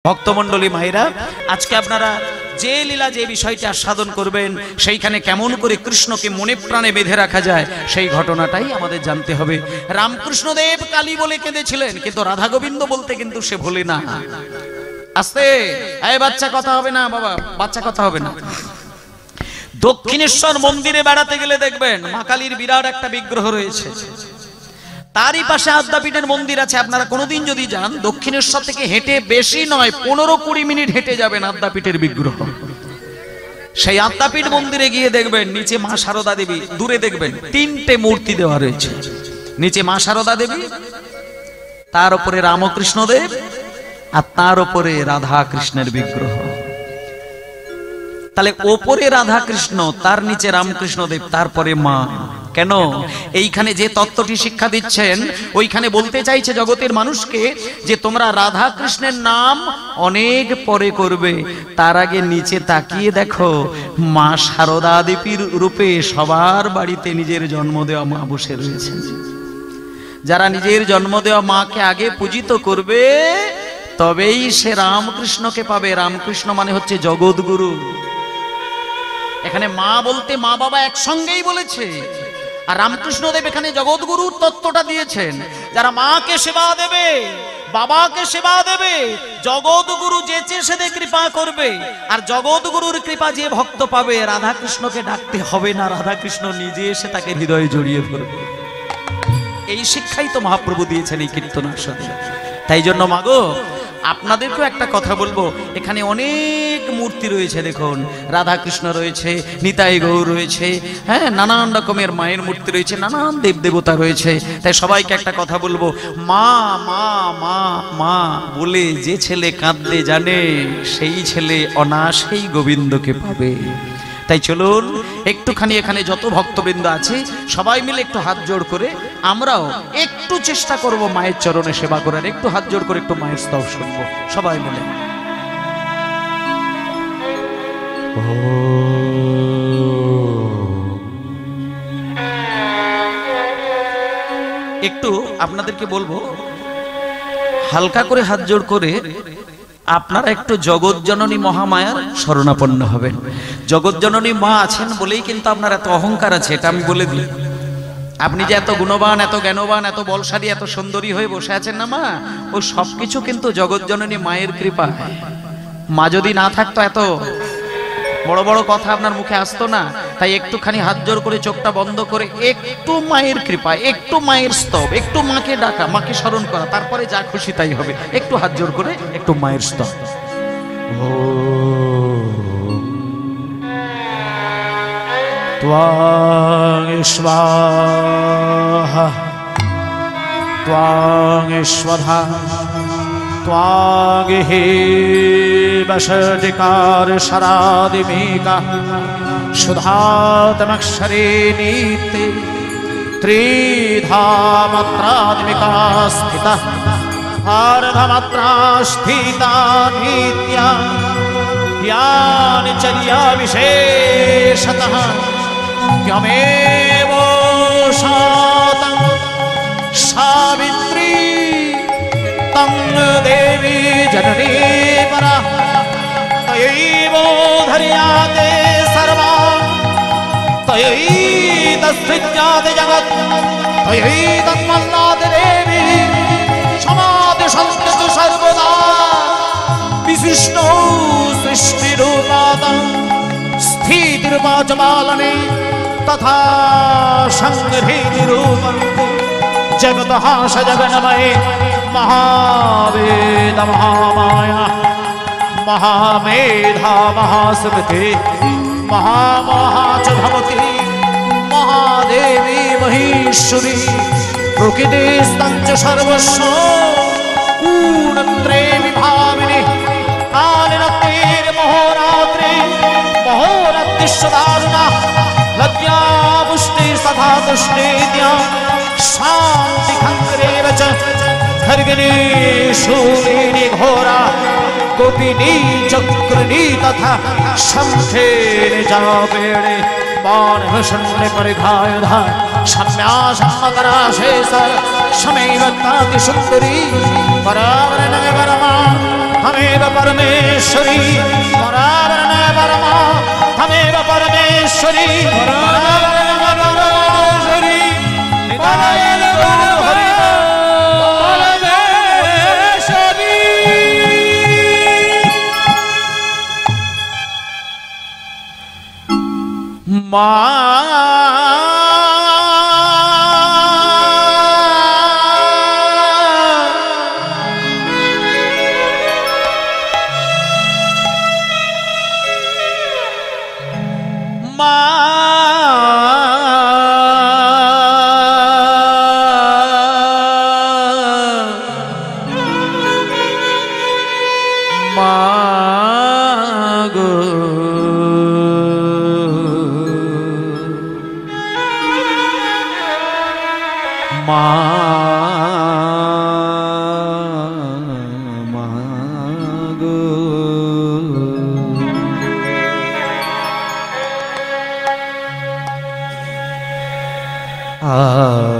ভক্তমণ্ডলী মায়েরা, আজকে আপনারা যে লীলা যে বিষয়টি আস্বাদন করবেন সেইখানে কেমন করে কৃষ্ণকে মনে প্রাণে বেঁধে রাখা যায় সেই ঘটনাটাই আমাদের জানতে হবে। রামকৃষ্ণদেব কালী বলে কেঁদেছিলেন, কিন্তু রাধা গোবিন্দ বলতে কিন্তু সে ভোলে না। আস্তে, এই বাচ্চা কথা হবে না বাবা, বাচ্চা কথা হবে না। দক্ষিণেশ্বর মন্দিরে বেড়াতে গেলে দেখবেন মা কালীর বিরাট একটা বিগ্রহ রয়েছে, তারই পাশে আদ্যাপীঠের মন্দির আছে। আপনারা কোনোদিন যদি যান, দক্ষিণেশ্বর থেকে হেঁটে বেশি নয় 15-20 মিনিট হেঁটে যাবেন আদ্যাপীঠের বিগ্রহ। সেই আদ্যাপীঠ মন্দিরে গিয়ে দেখবেন নিচে মা শারদা দেবী, দূরে দেখবেন 3টে মূর্তি দেওয়া রয়েছে। নিচে মা শারদা দেবী, তার উপরে রামকৃষ্ণ দেব, আর তার উপরে রাধা কৃষ্ণের বিগ্রহ। তাহলে ওপরে রাধা কৃষ্ণ, তার নিচে রামকৃষ্ণ দেব, তারপরে মা। কেন? এইখানে যে তত্ত্বটি শিক্ষা দিচ্ছেন ওইখানে বলতে চাইছে জগতের মানুষকে যে তোমরা রাধা কৃষ্ণের নাম অনেক পরে করবে, তার আগে নিচে তাকিয়ে দেখো মা শারদা দেবীর রূপে সবার বাড়িতে নিজের জন্ম দেওয়া মা বসে রয়েছে। যারা নিজের জন্ম দেওয়া মাকে আগে পূজিত করবে তবেই সে রামকৃষ্ণকে পাবে। রামকৃষ্ণ মানে হচ্ছে জগৎগুরু। এখানে মা বলতে মা বাবা একসঙ্গেই বলেছে, আর রামকৃষ্ণ দেব এখানে জগৎগুরুর তত্ত্বটা দিয়েছেন। যারা মাকে সেবা দেবে, বাবাকে সেবা দেবে, জগৎগুরু যেচে সেদে কৃপা করবে। আর জগৎগুরুর কৃপা যে ভক্ত পাবে, রাধা কৃষ্ণকে ডাকতে হবে না, রাধা কৃষ্ণ নিজে এসে তাকে হৃদয়ে জড়িয়ে ধরবে। এই শিক্ষাই তো মহাপ্রভু দিয়েছেন এই কীর্তনার। তাই জন্য মাগো, আপনাদেরকেও একটা কথা বলবো, এখানে অনেক মূর্তি রয়েছে। দেখুন, রাধা কৃষ্ণ রয়েছে, নিতাই গৌর রয়েছে, হ্যাঁ, নানান রকমের মায়ের মূর্তি রয়েছে, নানান দেব দেবতা রয়েছে। তাই সবাইকে একটা কথা বলবো, মা মা মা মা বলে যে ছেলে কাঁদতে জানে সেই ছেলে অনায়াসেই গোবিন্দকে পাবে। তাই চলুন একটুখানি এখানে যত ভক্তবৃন্দ আছে সবাই মিলে একটু হাত জোড় করে আমরাও একটু চেষ্টা করব মায়ের চরণে সেবা করার। একটু হাত জোড় করে একটু মায়ের স্তব শুনবো সবাই মিলে। একটু আপনাদেরকে বলবো, হালকা করে হাত জোড় করে আপনারা একটু জগৎ জননী মহামায়ার শরণাপন্ন হবেন। জগৎ জননী মা আছেন বলেই কিন্তু আপনার এত অহংকার আছে, এটা আমি বলে দিই। আপনি যে এত গুণবান, এত জ্ঞানবান, এত বলশালী, এত সুন্দরী হয়ে বসে আছেন না মা, ও সবকিছু কিন্তু জগৎ জননী মায়ের কৃপা। মা যদি না থাকতো এত বড় বড় কথা আপনার মুখে আসতো না। তাই একটুখানি হাত জোর করে চোখটা বন্ধ করে একটু মায়ের কৃপা, একটু মায়ের স্তব, একটু মাকে ডাকা, মাকে স্মরণ করা, তারপরে যা খুশি তাই হবে। একটু হাত জোর করে একটু মায়ের স্তব। ত্বং স্বাহা ত্বং স্বধা ত্বং হে বশধিকার শরাদিমিকা সুধাতমক্ষরে নীতে ত্রিধামাত্রাদিমিকা স্থিতা আর্ধমাত্রা স্থিতা নিত্যা জ্ঞানি চর্যা বিশেষতঃ ত্বমেব শাতং সাবিত্রী তং দেবী জননী পরা তয়ৈব ধর্যাতে সর্বা তয়ৈতসৃজ্যাতে জগৎ তয়ৈতন্মল্লাতে দেবী সমাধি সন্ততু সর্বদা বিশিষ্ট সৃষ্টিরূপাত স্থিতির্বাচমালনে তথা সংহৃতিরূপম জগতঃ সজগন্ময়ে महावेद महामाया महामेधा महास्मृति महामहा च भवति महादेवी महेश्वरी प्रकृतिस्तं च सर्वस्व ऊर्ध्वे विभाविनी कालिनत्रिर्महोरात्रि महोरतिश्वदारुणा लज्जा पुष्टि सदा तुष्टिद्या शान्ति खङ्करेव च खर्गिणी शूलिनी घोरा गोपिनी चक्रिणी तथा शंखे निजापेणे बाण भूषण परिघायुधा शम्या सम्मकरा शेष शमैव ताति सुंदरी परावरण परमा त्वमेव परमेश्वरी परावरण परमा त्वमेव परमेश्वरी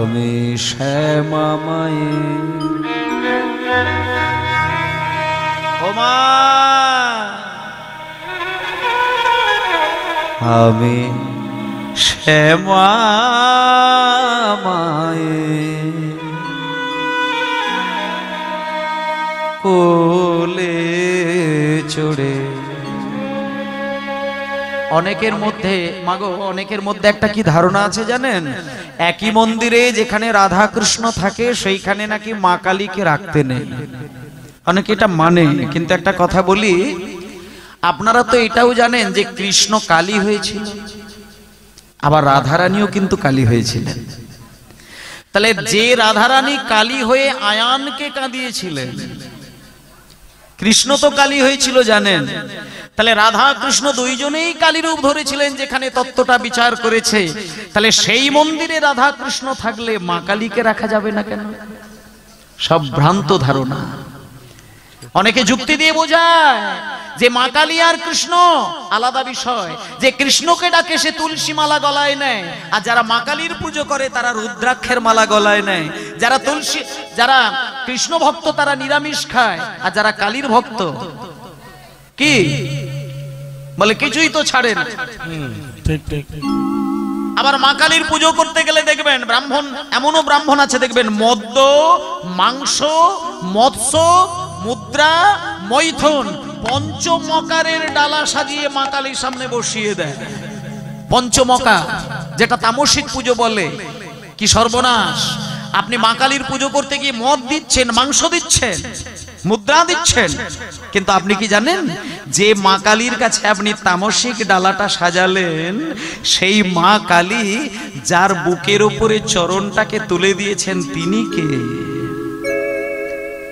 আমি শ্যামা মায়ের ওমা আমি শ্যামা মায়ের কোলে চড়ে অনেকের মধ্যে মাগো অনেকের মধ্যে একটা কি ধারণা আছে জানেন, একই মন্দিরে যেখানে রাধা কৃষ্ণ থাকে সেইখানে নাকি মা কালীকে রাখতে নেই। অনেকে এটা মানে, কিন্তু একটা কথা বলি, আপনারা তো এটাও জানেন যে কৃষ্ণ কালী হয়েছিল, আবার রাধারানীও কিন্তু কালী হয়েছিলেন। তাহলে যে রাধারানী কালী হয়ে আয়ানকে কাঁদিয়েছিলেন, কৃষ্ণ তো কালী হয়েছিল জানেন। তাহলে রাধা কৃষ্ণ দুইজনেই কালী রূপ ধরেছিলেন যেখানে তত্ত্বটা বিচার করেছে। তাহলে সেই মন্দিরে রাধা কৃষ্ণ থাকলে মা কালীকে রাখা যাবে না কেন? সব ভ্রান্ত ধারণা। অনেকে যুক্তি দিয়ে বোঝায় যে মা কালী আর কৃষ্ণ আলাদা বিষয়, যে কৃষ্ণকে ডাকে সে তুলসী মালা গলায় নেয়, আর যারা মা কালীর পুজো করে তারা রুদ্রাক্ষের মালা গলায় নেয়। যারা কৃষ্ণ ভক্ত তারা নিরামিষ খায়, আর যারা কালীর ভক্ত কি বলে কিছুই তো ছাড়েন। ঠিক ঠিক। আবার মা কালীর পুজো করতে গেলে দেখবেন ব্রাহ্মণ, এমনও ব্রাহ্মণ আছে দেখবেন মদ্য, মাংস, মৎস্য, মুদ্রা, মৈথুন পঞ্চমকারের ডালা সাজিয়ে মা কালীর সামনে বসিয়ে দেয়। পঞ্চমকা যেটা তামসিক পুজো বলে। কি সর্বনাশ! আপনি মা কালীর পুজো করতে গিয়ে মদ দিচ্ছেন, মাংস দিচ্ছেন, মুদ্রা দিচ্ছেন, কিন্তু আপনি কি জানেন যে মা কালীর কাছে আপনি তামসিক ডালাটা সাজালেন, সেই মা কালী যার বুকের উপরে চরণটাকে তুলে দিয়েছেন তিনি কে?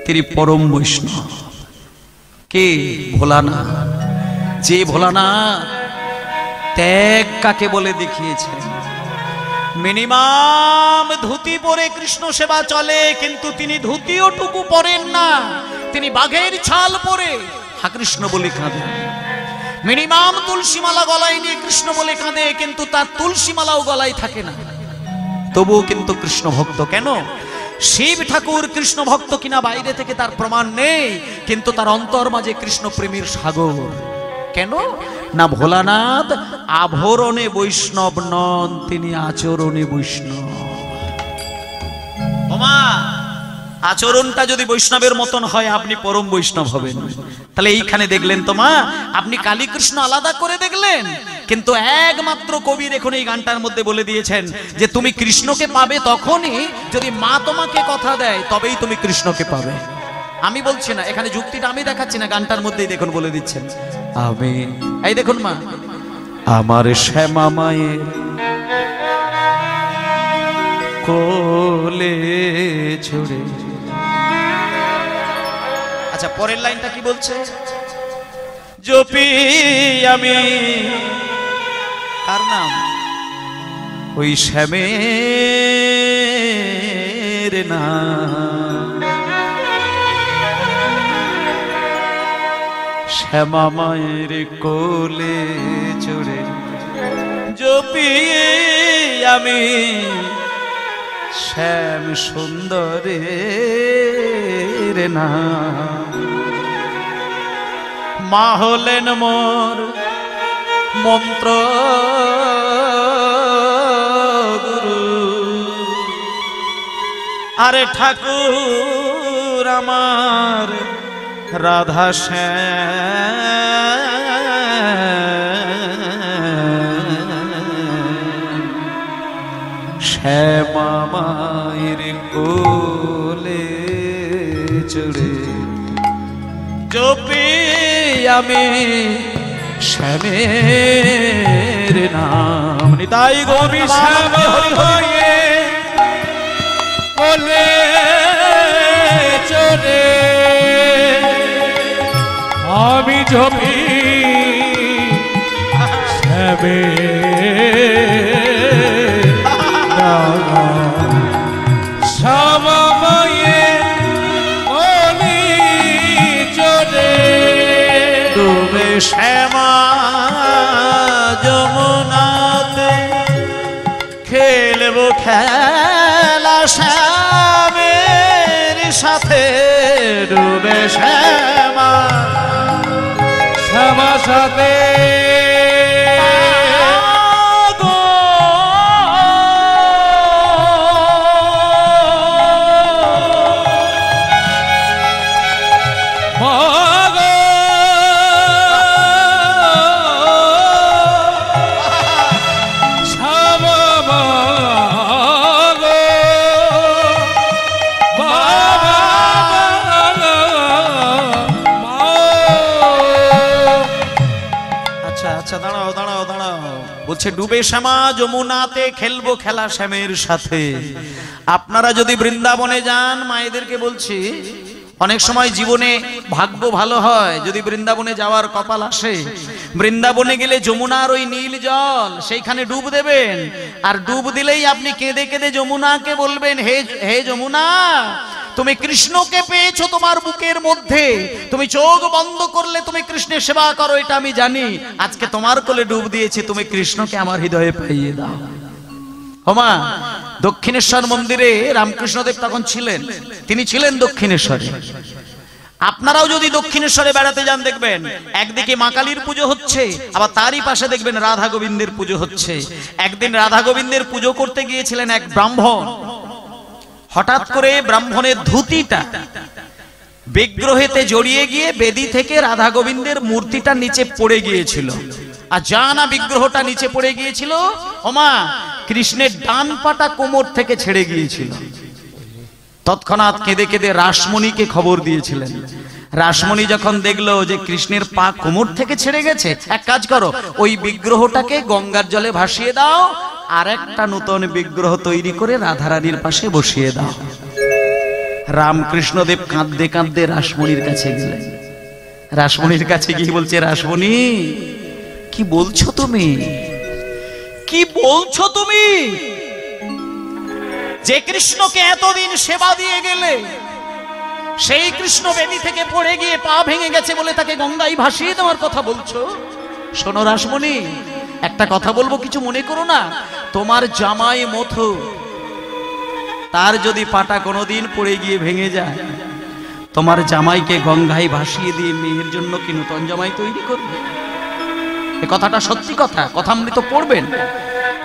তিনি পরম বৈষ্ণব। কে? ভোলানাথ। যে ভোলানাথ ত্যাগ কাকে বলে দেখিয়েছেন। মিনিমাম ধুতি পরে কৃষ্ণ সেবা চলে, কিন্তু তিনি ধুতিওটুকু পরেন না, তিনি বাঘের ছাল পরে হা কৃষ্ণ বলে কাঁদেন। মিনিমাম তুলসী মালা গলায় নিয়ে কৃষ্ণ বলে কাঁদে, কিন্তু তার তুলসী মালাও গলায় থাকে না, তবুও কিন্তু কৃষ্ণ ভক্ত। কেন? শিব ঠাকুর কৃষ্ণ ভক্ত কিনা বাইরে থেকে তার প্রমাণ নেই, কিন্তু তার অন্তর মাঝে কৃষ্ণ প্রেমের সাগর। কেন না? ভোলানাথ আভরণে বৈষ্ণব নন, তিনি আচরণে বৈষ্ণব। ওমা, আচরণটা যদি বৈষ্ণবের মতন হয় আপনি পরম বৈষ্ণব হবেন। তাহলে এইখানে দেখলেন তো মা, আপনি কালী কৃষ্ণ আলাদা করে দেখলেন, কিন্তু একমাত্র কবি দেখুন এই গানটার মধ্যে বলে দিয়েছেন যে তুমি কৃষ্ণকে পাবে তখনই যদি মা তোমাকে কথা দেয়, তবেই তুমি কৃষ্ণকে পাবে। আমি বলছি না, এখানে যুক্তিটা আমি দেখাচ্ছি না, গানটার মধ্যেই দেখুন বলে দিচ্ছেন। আমি এই দেখুন মা, আমার শ্যামা মায়ের কোলে ছড়ে। আচ্ছা, পরের লাইনটা কি বলছে? জপি আমি কার নাম? ওই শ্যামের নাম। শ্যামা মায়ের কোলে চড়ে জপি আমি শ্যাম সুন্দরের নাম। মা হলেন মোর মন্ত্র গুরু, আরে ঠাকুর আমার রাধা শ্যামা মায়ের কোলে চড়ে জপি আমি শ্যামের নাম। নিতাই গৌরী শ্যাম হয়ে কোলে চড়ে আমি জপি শ্যামের নাম। শ্যামা মায়ের কোলে চড়ে ডুবে শ্যামা যমুনাতে খেলবো খেলা শ্যামের সাথে। ডুবে শ্যামা শ্যামা সাথে বলছে ডুবে শ্যামা যমুনাতে খেলবো খেলা শ্যামের সাথে। আপনারা যদি বৃন্দাবনে যান, মায়েদেরকে বলছি, অনেক সময় জীবনে ভাগ্য ভালো হয় যদি বৃন্দাবনে যাওয়ার কপাল আসে। বৃন্দাবনে গেলে যমুনার ওই নীল জল সেইখানে ডুব দেবেন, আর ডুব দিলেই আপনি কেঁদে কেঁদে যমুনাকে বলবেন, হে হে যমুনা, তুমি কৃষ্ণকে পেয়েছো তোমার বুকের মধ্যে, তুমি চোখ বন্ধ করলে তুমি কৃষ্ণের সেবা করো, এটা আমি জানি। আজকে তোমার কোলে ডুব দিয়েছি, তুমি কৃষ্ণকে আমার হৃদয়ে পাইয়ে দাও। ওমা, দক্ষিণেশ্বর মন্দিরে রামকৃষ্ণদেব তখন ছিলেন, তিনি ছিলেন দক্ষিণেশ্বরে। আপনারাও যদি দক্ষিণেশ্বরে বেড়াতে যান দেখবেন একদিকে মা কালীর পুজো হচ্ছে, আবার তারই পাশে দেখবেন রাধা গোবিন্দের পুজো হচ্ছে। একদিন রাধা গোবিন্দের পুজো করতে গিয়েছিলেন এক ব্রাহ্মণ। হঠাৎ করে ব্রাহ্মণের ধুতিটা বিগ্রহেতে জড়িয়ে গিয়ে বেদি থেকে রাধা গোবিন্দের মূর্তিটা নিচে পড়ে গিয়েছিল, আর জানা বিগ্রহটা নিচে পড়ে গিয়েছিল। ওমা, কৃষ্ণের ডান পাটা কোমর থেকে ছেড়ে গিয়েছিল। তৎক্ষণাৎ কেঁদে কেঁদে রাসমণিকে খবর দিয়েছিলেন। রাসমণি যখন দেখলো যে কৃষ্ণের পা কোমর থেকে ছেড়ে গেছে, এক কাজ করো, ওই বিগ্রহটাকে গঙ্গার জলে ভাসিয়ে দাও, আর একটা নতুন বিগ্রহ তৈরি করে রাধারানীর পাশে বসিয়ে দাও। রামকৃষ্ণদেব কাঁদতে কাঁদতে রাসমণির কাছে গেলেন। রাসমণির কাছে গিয়ে বলছে, রাসমণি, কি বলছো তুমি, কি বলছো তুমি? যে কৃষ্ণকে এতদিন সেবা দিয়ে গেলে, সেই কৃষ্ণ বেদি থেকে পড়ে গিয়ে পা ভেঙে গেছে বলে তাকে গঙ্গায় ভাসিয়ে দেওয়ার কথা বলছো? শোনো রাসমণি, একটা কথা বলবো, কিছু মনে করো না। তোমার জামাই মথু, তার যদি পাটা কোনোদিন পড়ে গিয়ে ভেঙে যায়, তোমার জামাইকে গঙ্গায় ভাসিয়ে দিয়ে মেয়ের জন্য কি নতুন জামাই তৈরি করবে? এ কথাটা সত্যি কথা, কথামৃত পড়বেন।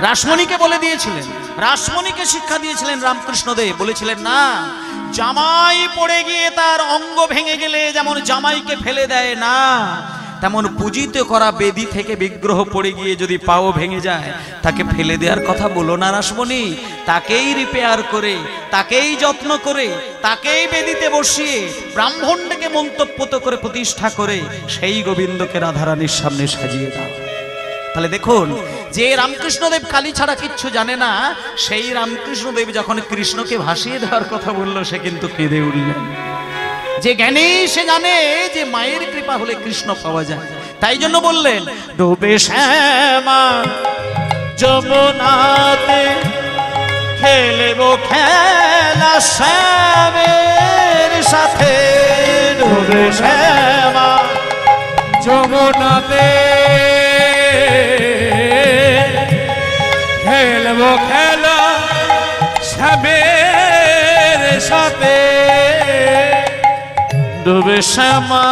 রাসমণিকে বলে দিয়েছিলেন, রাসমণিকে শিক্ষা দিয়েছিলেন রামকৃষ্ণদেব, বলেছিলেন না, জামাই পড়ে গিয়ে তার অঙ্গ ভেঙে গেলে যেমন জামাইকে ফেলে দেয় না, তেমন পূজিত করা বেদি থেকে বিগ্রহ পড়ে গিয়ে যদি পাও ভেঙে যায়, তাকে ফেলে দেওয়ার কথা বলো না রাসমণি। তাকেই রিপেয়ার করে, তাকেই যত্ন করে, তাকেই বেদিতে বসিয়ে ব্রাহ্মণকে মন্তব্য করে প্রতিষ্ঠা করে সেই গোবিন্দকে রাধারানীর সামনে সাজিয়ে দাও। তাহলে দেখুন, যে রামকৃষ্ণদেব কালী ছাড়া কিচ্ছু জানে না, সেই রামকৃষ্ণদেব যখন কৃষ্ণকে ভাসিয়ে দেওয়ার কথা বলল, সে কিন্তু কেঁদে উঠলেন। যে জ্ঞানী সে জানে যে মায়ের কৃপা হলে কৃষ্ণ পাওয়া যায়, তাই জন্য বললেন, ডুবে শ্যামা যমুনাতে খেলবো খেলা শ্যামের সাথে। ডুবে শ্যামা যমুনাতে খেলবো খেলা শ্যামের সাথে। ডুবে শ্যামা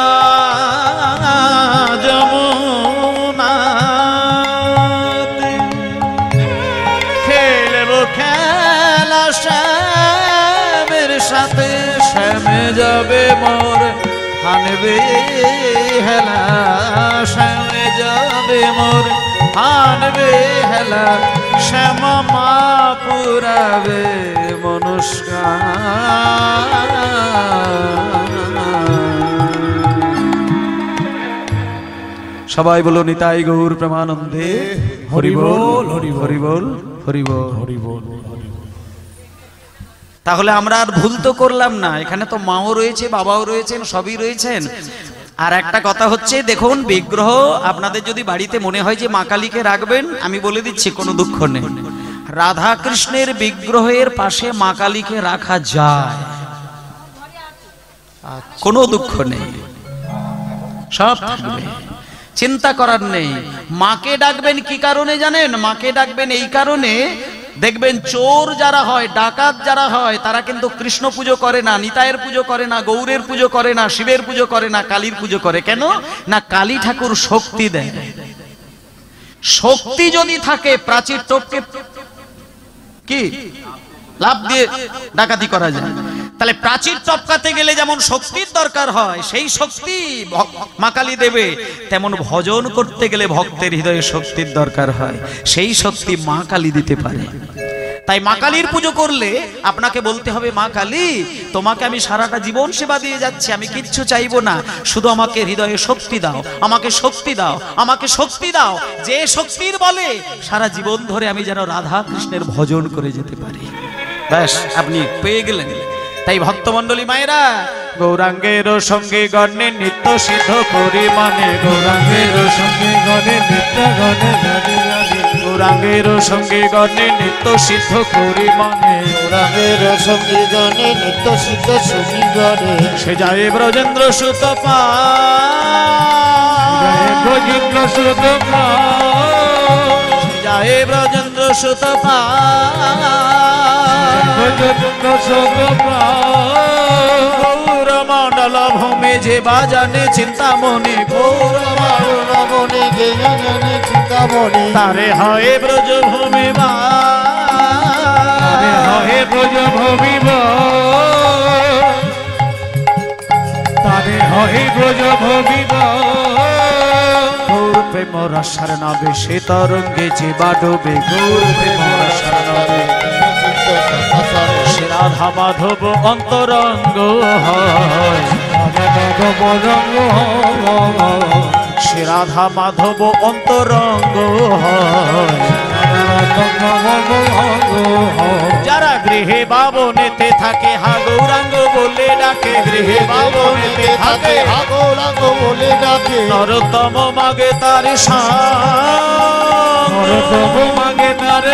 মোর হানবে হেলা শ্যামে যাবে মোর হানবে হেলা শ্যামা মা পুরাবে সবাই বলো নিতাই গৌর প্রেমানন্দে হরি বল হরি হরি বল হরি বল হরি বল। তাহলে আমরা আর ভুল তো করলাম না, এখানে তো মাও রয়েছে, বাবাও রয়েছেন, সবই রয়েছেন। আর একটা কথা হচ্ছে, দেখুন বিগ্রহ আপনাদের যদি বাড়িতে মনে হয় যে মা কালীকে রাখবেন, আমি বলে দিচ্ছি কোনো দুঃখ নেই। রাধা কৃষ্ণের বিগ্রহের পাশে মা কালীকে রাখা যায়, কোনো দুঃখ নেই, সব থাকবে, চিন্তা করার নেই। মাকে ডাকবেন কি কারণে জানেন? মাকে ডাকবেন এই কারণে, দেখবেন চোর যারা হয়, ডাকাত যারা হয়, তারা কিন্তু কৃষ্ণ পুজো করে না, নিতাইয়ের পুজো করে না, গৌরের পুজো করে না, শিবের পুজো করে না, কালীর পুজো করে। কেন না? কালী ঠাকুর শক্তি দেয়। শক্তি যদি থাকে, প্রাচীর টপকে কি লাভ দিয়ে ডাকাতি করা যায়। তাহলে প্রাচীর টপকাতে গেলে যেমন শক্তির দরকার হয়, সেই শক্তি মা কালী দেবে, তেমন ভজন করতে গেলে ভক্তের হৃদয়ে শক্তির দরকার হয়, সেই শক্তি মা কালী দিতে পারে। তাই মা কালীর পুজো করলে আপনাকে বলতে হবে, মা কালী তোমাকে আমি সারাটা জীবন সেবা দিয়ে যাচ্ছি, আমি কিচ্ছু চাইবো না, শুধু আমাকে হৃদয়ে শক্তি দাও, আমাকে শক্তি দাও, আমাকে শক্তি দাও, যে শক্তির বলে সারা জীবন ধরে আমি যেন রাধা কৃষ্ণের ভজন করে যেতে পারি। ব্যাস, আপনি পেয়ে গেলেন। তাই ভক্তমণ্ডলী মায়েরা, গৌরাঙ্গের সঙ্গে গণে নিত্য সিদ্ধ পরিমাণে, গৌরাঙ্গের সঙ্গে গণে নিত্য গণে, গৌরাঙ্গের সঙ্গে গণে নিত্য সিদ্ধ পরিমাণে, গৌরাঙ্গের সঙ্গে গণে নিত্য সিদ্ধ সুমিগণে, সে যায় ব্রজেন্দ্র সুত পা, ব্রজেন্দ্র সুত পা, যায় ব্রজেন্দ্র সুত পা, ব্রজেন্দ্র সুত পা, গৌর মণ্ডল ভূমি যে বাজানে চিন্তামণি, গৌর মনে জ্ঞানে চিন্তামণি, তারে হয় ব্রজভূমি বা, হে ব্রজভূমি তারে হে ব্রজভূমি গৌর প্রেম রসার নাবে সে তরঙ্গে যে বাডবে, গৌর প্রেম রসার নাবে সে রাধা মাধব অন্তরঙ্গ হয়, সে রাধা মাধব অন্তরঙ্গ হয়। যারা গৃহে বাবনেতে থাকে হা গৌরাঙ্গ বলে ডাকে, গৃহে বাবনেতে থাকে হা গৌরাঙ্গ বলে ডাকে, নরোত্তম মাগে তার সঙ্গ, নরোত্তম মাগে তার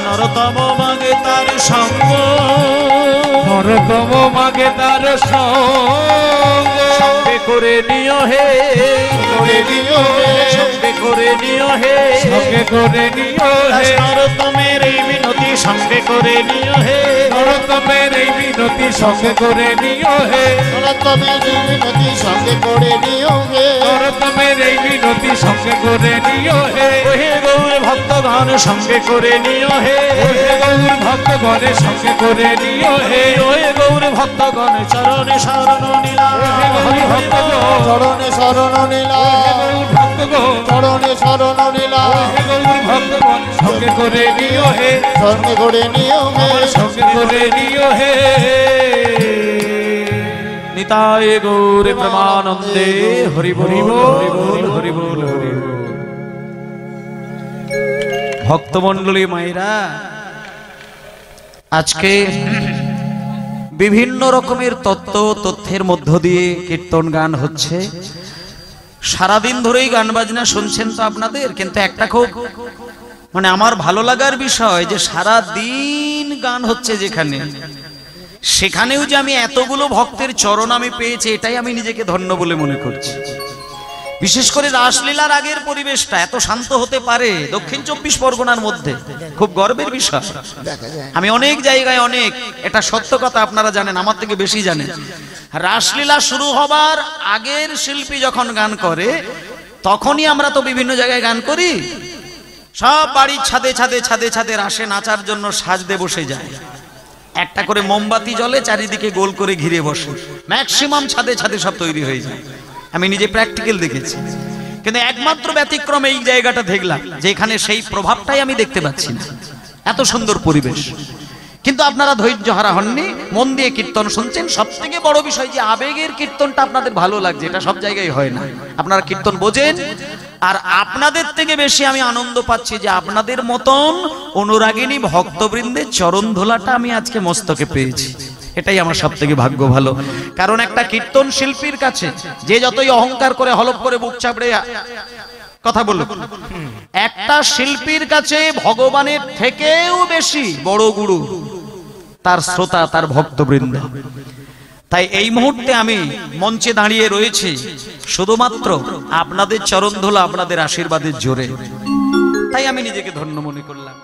নরোত্তম মাগে তার সঙ্গ, নরোত্তম মাগে তার সঙ্গে করে নিও হে, করে দিও হে, সঙ্গে করে নিও হে, সঙ্গে করে নিও হে, নরোত্তমের এই মিনতি সঙ্গে করে নিও হে, নরোত্তমের এই বিনতি সঙ্গে করে নিও হে, নরোত্তমের বিনতি সঙ্গে করে নিও হে, নরোত্তমের এই বিনতি সঙ্গে করে নিও হে, ওহে গৌর ভক্তগণ সঙ্গে করে নিও হে, ওহে গৌর ভক্তগণের সঙ্গে করে নিও হে, ওহে গৌর ভক্তগণ চরণে শরণ নিলা, ওহে গৌর ভক্তগণ চরণে শরণ নিলা, ওহে গৌর ভক্তগণ চরণে শরণ নিলা, ওহে গৌর ভক্তগণ সঙ্গে করে নিও হে, সঙ্গে করে নিও হে, আমার সঙ্গে করে নিও হে। নিতাই গৌর প্রেমানন্দে হরি বল হরি বল হরি বল হরি বল। ভক্তমণ্ডলী মায়েরা, আজকে বিভিন্ন রকমের তথ্যের মধ্য দিয়ে কীর্তন গান হচ্ছে, সারাদিন ধরেই গান বাজনা শুনছেন তো আপনাদের। কিন্তু একটা খুব আমার ভালো লাগার বিষয় যে সারা দিন গান হচ্ছে যেখানে, সেখানেও যে আমি এতগুলো ভক্তের চরণ আমি পেয়েছি, এটাই আমি নিজেকে ধন্য বলে মনে করছি। বিশেষ করে রাসলীলার আগের পরিবেশটা এত শান্ত হতে পারে দক্ষিণ 24 পরগনার মধ্যে, খুব গর্বের বিষয়। আমি অনেক জায়গায় অনেক, এটা সত্য কথা, আপনারা জানেন, আমার থেকে বেশি জানেন, রাসলীলা শুরু হবার আগের শিল্পী যখন গান করে, তখনই আমরা তো বিভিন্ন জায়গায় গান করি, সব বাড়ির ছাদে ছাদে ছাদে ছাদে রাসে নাচার জন্য সাজতে বসে যায়। একটা করে মোমবাতি জ্বলে, চারিদিকে গোল করে ঘিরে বসে, ম্যাক্সিমাম ছাদে ছাদে সব তৈরি হয়ে যায়। আমি নিজে প্র্যাকটিক্যাল দেখেছি। কিন্তু একমাত্র ব্যতিক্রম এই জায়গাটা দেখলাম, যেখানে সেই প্রভাবটাই আমি দেখতে পাচ্ছি না। এত সুন্দর পরিবেশ, কিন্তু আপনারা ধৈর্য হারা হননি, মন দিয়ে কীর্তন শুনছেন। সব থেকে বড় বিষয় যে আবেগের কীর্তনটা আপনাদের ভালো লাগছে, এটা সব জায়গায় হয় না। আপনারা কীর্তন বোঝেন, আর আপনাদের থেকে বেশি আমি আনন্দ পাচ্ছি যে আপনাদের মতন অনুরাগিনী ভক্তবৃন্দের চরণ ধোলাটা আমি আজকে মস্তকে পেয়েছি। এটাই আমার সব থেকে ভাগ্য ভালো। কারণ একটা কীর্তন শিল্পীর কাছে যে যতই অহংকার করে, হলপ করে বুক চাপড়ে কথা বলুক, একটা শিল্পীর কাছে ভগবানের থেকেও বেশি বড় গুরু তার শ্রোতা, তার ভক্তবৃন্দ। তাই এই মুহূর্তে আমি মঞ্চে দাঁড়িয়ে রয়েছি শুধুমাত্র আপনাদের চরণ ধোলা, আপনাদের আশীর্বাদের জোরে। তাই আমি নিজেকে ধন্য মনে করলাম।